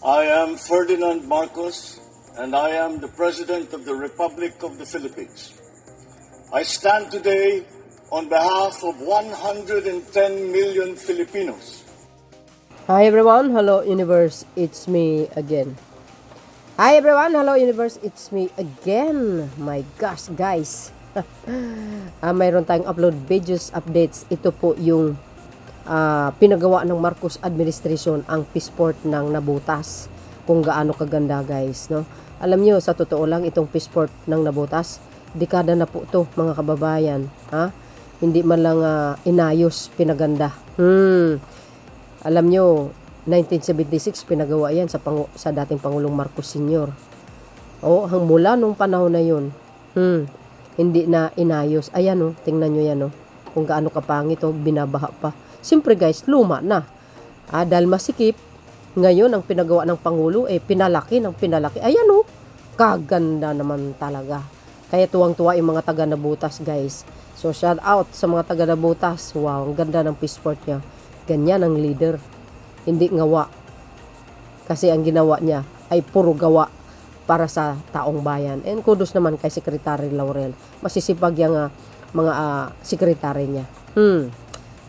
I am Ferdinand Marcos, and I am the President of the Republic of the Philippines. I stand today on behalf of 110 million Filipinos. Hi everyone, hello universe, it's me again. Hi everyone, hello universe, it's me again. My gosh guys, mayroon tayong upload videos, updates. Ito po yung pinagawa ng Marcos administration, ang peaceport ng Nabotas. Kung gaano kaganda guys, no? Alam nyo, sa totoo lang, itong peaceport ng Nabotas, dekada na po to mga kababayan, ha? Hindi man lang inayos, pinaganda. Alam nyo, 1976 pinagawa yan sa dating Pangulong Marcos Sr. Mula nung panahon na yun, hindi na inayos. Ayan tingnan nyo yan kung gaano kapangit binabaha pa. Siyempre guys, luma na. Dahil masikip, ngayon ang pinagawa ng Pangulo, pinalaki ng pinalaki. Ayan kaganda naman talaga. Kaya tuwang-tuwa yung mga taga Nabotas guys. So shout out sa mga taga Nabotas. Wow, ang ganda ng peaceport niya. Ganyan ang leader. Hindi ngawa. Kasi ang ginawa niya ay puro gawa para sa taong bayan. And kudos naman kay Secretary Laurel. Masisipag yung mga sekretary niya.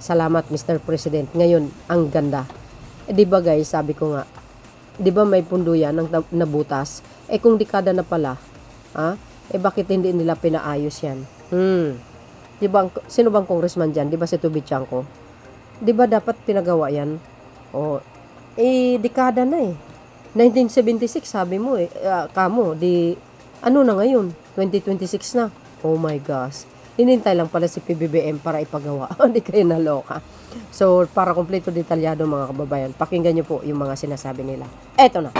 Salamat Mr. President. Ngayon, ang ganda. Di ba guys, sabi ko nga, di ba may pundo yan ng Nabotas? Kung dekada na pala, bakit hindi nila pinaayos yan? Di ba, sino bang congressman dyan? Di ba si Tubi Chanco? Di ba dapat pinagawa yan? Dekada na 1976 sabi mo kamo, ano na ngayon? 2026 na. Oh my gosh. Hinintay lang pala si PBBM para ipagawa. Hindi kayo naloka. So, para kompleto detalyado mga kababayan, pakinggan nyo po yung mga sinasabi nila. Eto na.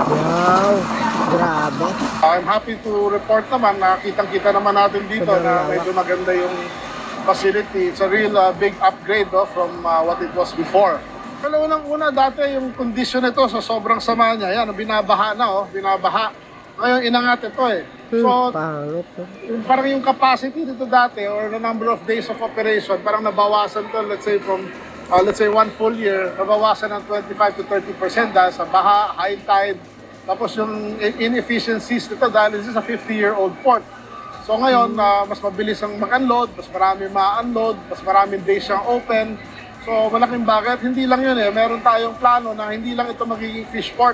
Wow, grabe. I'm happy to report naman na kitang-kita naman natin dito na medyo maganda yung facility. It's a real big upgrade from what it was before. Pero unang-una dati yung condition nito sa sobrang sama niya. Yan, binabaha na binabaha. Ngayon inangat ito So, parang yung capacity dito dati or the number of days of operation, parang nabawasan to, let's say from one full year, nabawasan ng 25 to 30% dahil sa baha, high tide. Tapos yung inefficiencies nito dahil this is a 50-year-old port. So ngayon, mas mabilis ang mag-unload, mas marami ma-unload, mas maraming days siyang open. So malaking bakit, hindi lang yun meron tayong plano na hindi lang ito magiging fish port.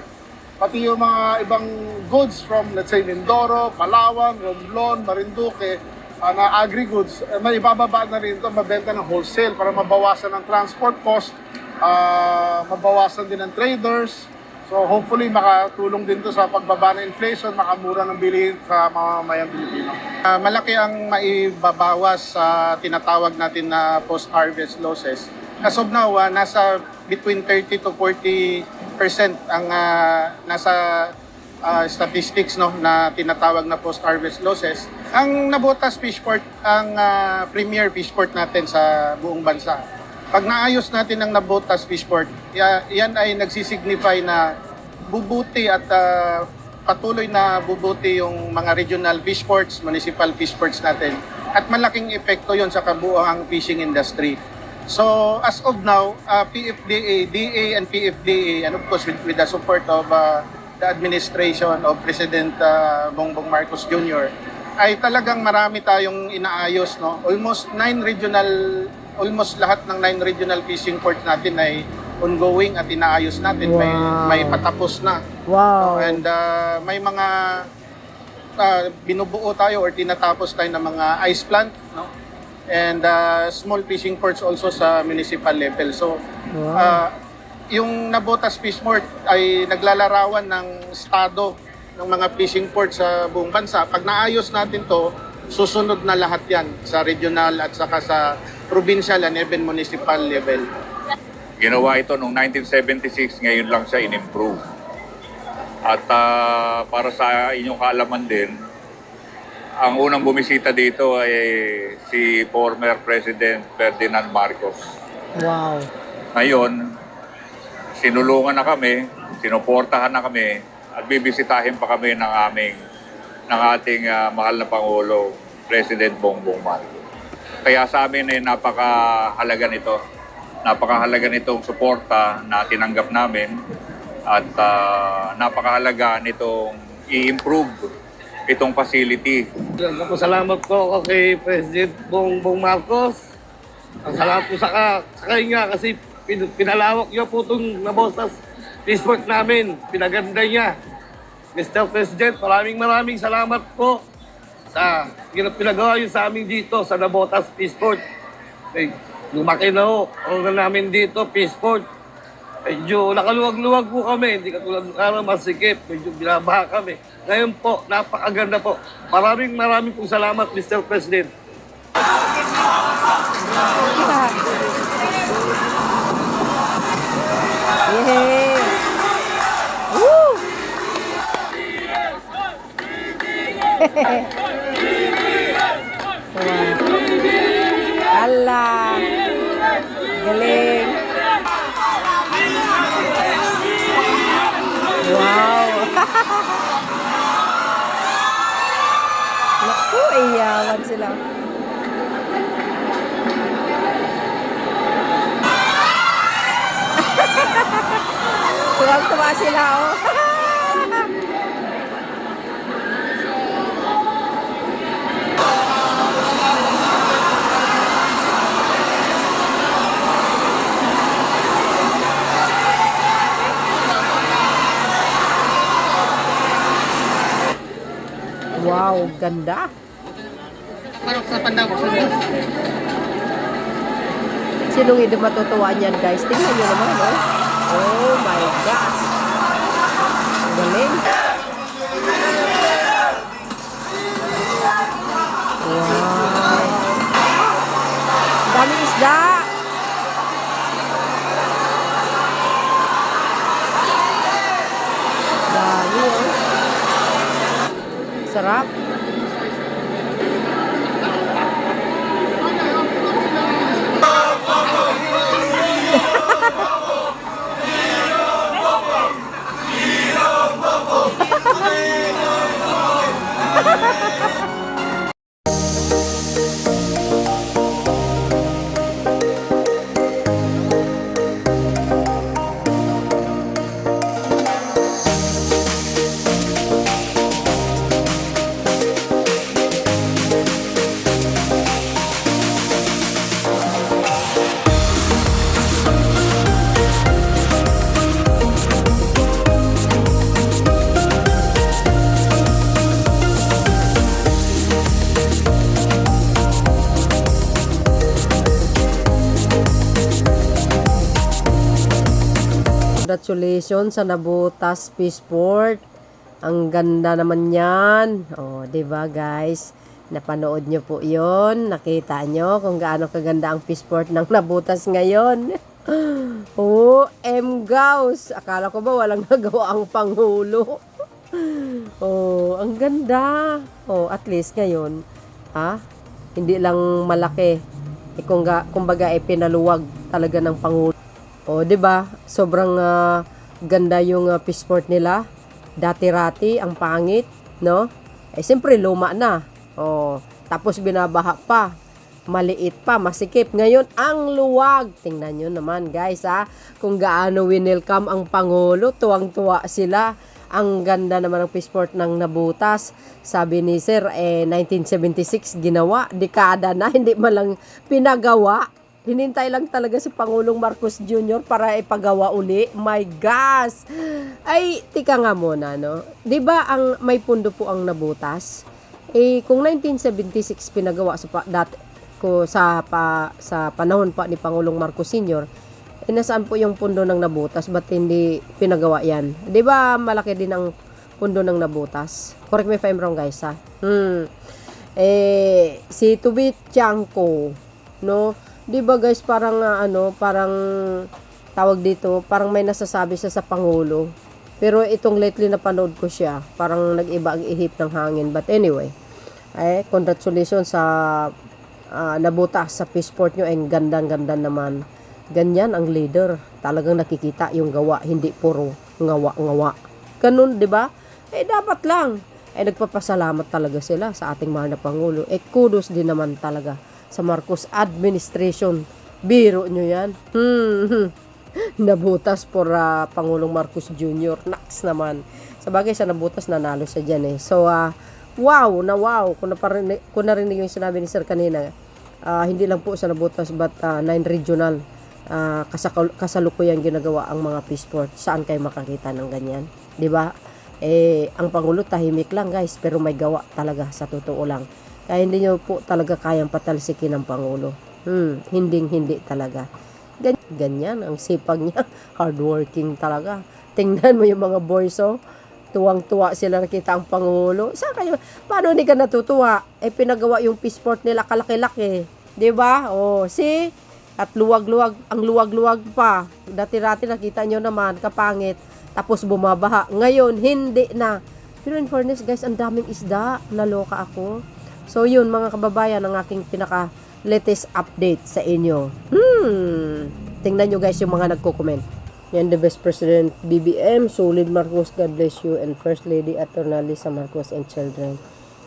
Pati yung mga ibang goods from, let's say, Mindoro, Palawan, Romblon, Marinduque, na agri-goods, may ibababa na rin ito, mabenta ng wholesale para mabawasan ang transport cost, mabawasan din ng traders. So hopefully makatulong din to sa pagbaba ng inflation, makamura ng bilihin sa mamamayang Pilipino. Malaki ang maibabawas sa tinatawag natin na post-harvest losses. As of now, nasa between 30 to 40% ang nasa statistics na tinatawag na post-harvest losses. Ang Nabotas Fish Port ang premier fish port natin sa buong bansa. Pag naayos natin ang Nabotas Fish Port, yan ay nagsisignify na bubuti at patuloy na bubuti yung mga regional fish ports, municipal fish ports natin. At malaking epekto yon sa kabuuang fishing industry. So as of now, PFDA, DA and PFDA, and of course with the support of the administration of President Bongbong Marcos Jr., ay talagang marami tayong inaayos. Almost lahat ng 9 regional fishing ports natin ay ongoing at inaayos natin. Wow. May patapos na. Wow. And may mga binubuo tayo or tinatapos tayo ng mga ice plant, and small fishing ports also sa municipal level. So, yung Nabotas Fish Port ay naglalarawan ng estado ng mga fishing ports sa buong bansa. Pag naayos natin to, susunod na lahat yan sa regional at saka sa provincial and even municipal level. Ginawa ito noong 1976, ngayon lang siya in-improve. At para sa inyong kaalaman din, ang unang bumisita dito ay si former President Ferdinand Marcos. Wow. Ngayon, sinulungan na kami, sinuportahan na kami, at bibisitahin pa kami ng ating mahal na Pangulo, President Bongbong Marcos. Kaya sa amin ay napakahalaga nito. Napakahalaga nitong suporta na tinanggap namin at napakahalaga nitong i-improve itong facility. Salamat po kay President Bongbong Marcos. Ang salamat po sa kanya kasi pinalawak niya po itong Navotas Peaceport namin. Pinaganda niya. Mr. President, maraming salamat po sa pinagawa niyo sa amin dito sa Navotas Peaceport. Lumaki na ho ang namin dito, Peaceport. Medyo nakaluwag-luwag po kami, hindi katulad ng araw masikip, medyo binabaha kami. Ngayon po, napakaganda po. Maraming pong salamat, Mr. President. Yay! Woo! Ala! Galing! Wow! Naku, iyawan sila. Tuwag-tuwa sila, oh. Wow, ganda. Sinong hindi matutuwa niyan, guys? Tingnan nyo naman, oh. Oh my gosh. Galing. Wow. Daming isda. Dami, oh. Sarap. Congratulations sa Navotas Peaceport. Ang ganda naman yan. Oh, 'di ba, guys? Napanood nyo po 'yon. Nakita nyo kung gaano kaganda ang Peaceport ng Navotas ngayon. Oh, M-Gaus. Akala ko ba walang nagawa ang Pangulo? Oh, ang ganda. Oh, at least ngayon, hindi lang malaki. Kumbaga pinaluwag talaga ng Pangulo. O, 'di ba? Sobrang ganda yung Peaceport nila. Dati-rati ang pangit, no? Siyempre luma na. O, tapos binabaha pa. Maliit pa, masikip. Ngayon, ang luwag. Tingnan nyo naman, guys, kung gaano winelcome ang Pangulo. Tuwang-tuwa sila. Ang ganda naman ng Peaceport ng Navotas. Sabi ni Sir, 1976 ginawa. Dekada na, hindi man lang pinagawa. Hinintay lang talaga si Pangulong Marcos Jr. para ipagawa uli. My gosh! Ay, tika nga muna, no? 'Di ba ang may pundo po ang Navotas? Kung 1976 pinagawa sa panahon pa ni Pangulong Marcos Sr., nasaan po yung pundo ng Navotas? Ba't hindi pinagawa yan? 'Di ba malaki din ang pundo ng Navotas? Correct me if I'm wrong, guys, ha? Si Tubit Tiangco, no? 'Di ba, guys, parang parang tawag dito, parang may nasasabi siya sa Pangulo. Pero itong lately na panood ko siya, parang nag-iba ang ihip ng hangin. But anyway, congratulations sa Navotas sa Peaceport nyo. Ang gandang-ganda naman. Ganyan ang leader. Talagang nakikita yung gawa, hindi puro ngawa-ngawa. Ganun, 'di ba? Dapat lang. Nagpapasalamat talaga sila sa ating mahal na Pangulo. Kudos din naman talaga sa Marcos administration. Biro nyo yan. Nabutas por Pangulong Marcos Jr. Naks naman. Sa bagay sa nabutas, nanalo siya dyan eh. So, wow. Kung narinig yung sinabi ni Sir kanina, hindi lang po sa nabutas but 9 regional kasalukuyan ginagawa ang mga peace port. Saan kayo makakita ng ganyan? 'Di ba? Ang Pangulo tahimik lang guys, pero may gawa talaga sa totoo lang. Kaya hindi nyo po talaga kayang patalsikin ng Pangulo. Hindi talaga. Ganyan ang sipag niya. Hardworking talaga. Tingnan mo yung mga boys, oh. Tuwang-tuwa sila nakita ang Pangulo. Saan kayo? Paano hindi ka natutuwa? Pinagawa yung peace port nila kalaki-laki. 'Di ba? Oh, see? At luwag-luwag, ang luwag-luwag pa. Dati-dati nakita nyo naman, kapangit. Tapos bumabaha. Ngayon, hindi na. Pero in fairness, guys, ang daming isda. Naloka ako. So, yun, mga kababayan, ang aking pinaka-latest update sa inyo. Tingnan nyo, guys, yung mga nagko-comment. Yan, the Vice President BBM, Solid Marcos, God bless you, and First Lady Attorney Lisa Marcos and children.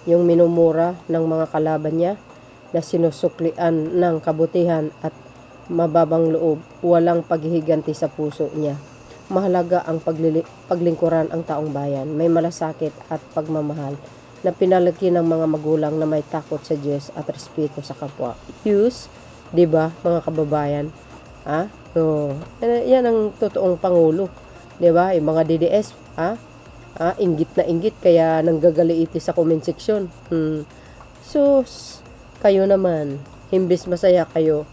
Yung minumura ng mga kalaban niya na sinusuklian ng kabutihan at mababang loob, walang paghihiganti sa puso niya. Mahalaga ang paglingkuran ang taong bayan. May malasakit at pagmamahal na pinalaki ng mga magulang na may takot sa Diyos at respeto sa kapwa. Use, 'di ba, mga kababayan? So, yan ang totoong Pangulo. 'Di ba? Yung mga DDS, inggit na inggit kaya nanggagaliiti sa comment section. Sus, kayo naman, himbis masaya kayo.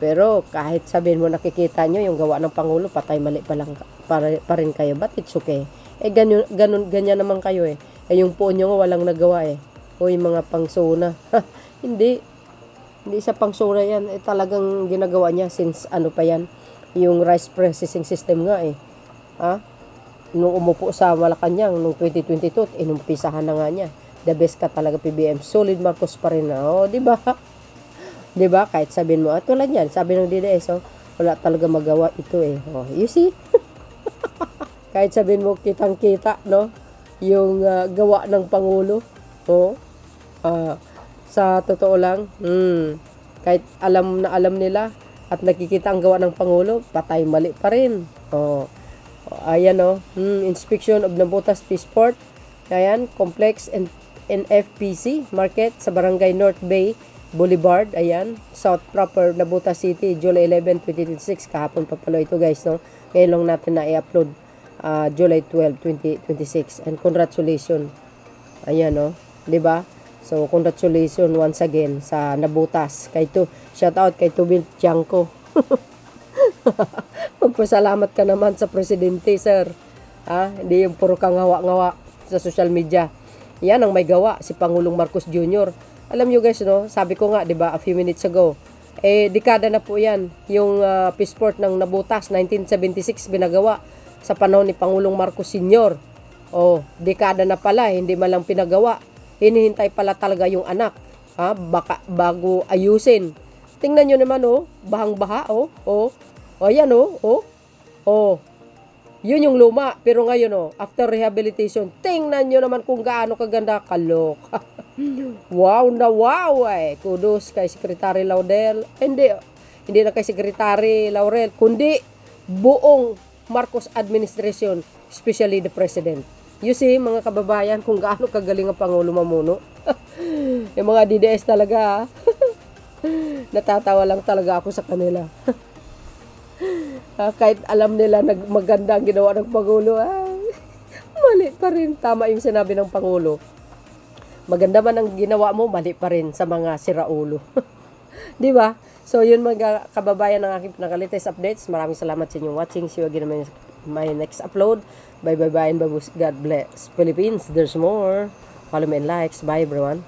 Pero kahit sabihin mo nakikita nyo yung gawa ng Pangulo, patay mali pa rin kayo. But it's okay. Ganyan naman kayo eh. Yung po nyo walang nagawa eh. O yung mga pangsuna. Hindi sa pangsuna yan. Talagang ginagawa niya since ano pa yan. Yung rice processing system nga eh. Nung umupo sa Malacanang, nung 2022, inumpisahan na nga niya. The best ka talaga PBM. Solid Marcos pa rin na. O, di ba? Diba? Kahit sabihin mo, at tulad yan, sabi ng DDS, wala talaga magawa ito eh. You see? Kahit sabihin mo, kitang-kita, no? Yung gawa ng Pangulo. Sa totoo lang, kahit alam nila at nakikita ang gawa ng Pangulo, patay mali pa rin. Ayan, inspection of Nabotas Peace Port. Ayan, complex and NFPC market sa Barangay North Bay Boulevard, ayan, South Proper, Nabotas City, July 11, 2026, kahapon pa pala ito guys, no? Ngayon lang natin na i-upload, July 12, 2026, and congratulations, ayan, no? 'Di ba? So, congratulations once again sa Nabotas, shout out kay Tubin Tiangco. Magpasalamat ka naman sa presidente, sir. Hindi yung puro kang ngawa-ngawa sa social media. Yan ang may gawa, si Pangulong Marcos Jr. Alam nyo guys, no, sabi ko nga, 'di ba, a few minutes ago, dekada na po 'yan, yung peace port ng Nabotas, 1976 binagawa sa panahon ni Pangulong Marcos Sr. Dekada na pala, hindi man lang pinagawa. Hinihintay pala talaga yung anak, bago ayusin. Tingnan nyo naman, bahang-baha, ayan, yun yung luma, pero ngayon, after rehabilitation, tingnan nyo naman kung gaano kaganda, kaloka. Wow na wow eh. Kudos kay Secretary Laurel. Hindi na kay Secretary Laurel, kundi buong Marcos administration, especially the President. You see, mga kababayan, kung gaano kagaling ang Pangulo mamuno. Yung mga DDS talaga, natatawa lang talaga ako sa kanila. Kahit alam nila maganda ang ginawa ng Pangulo, mali pa rin. Tama yung sinabi ng Pangulo. Maganda man ang ginawa mo, mali pa rin sa mga siraulo. Di ba? So, yun mga kababayan ng aking pinaka-latest updates. Maraming salamat sa inyong watching. See you again in my next upload. Bye, and God bless Philippines. There's more. Follow me and likes. Bye, everyone.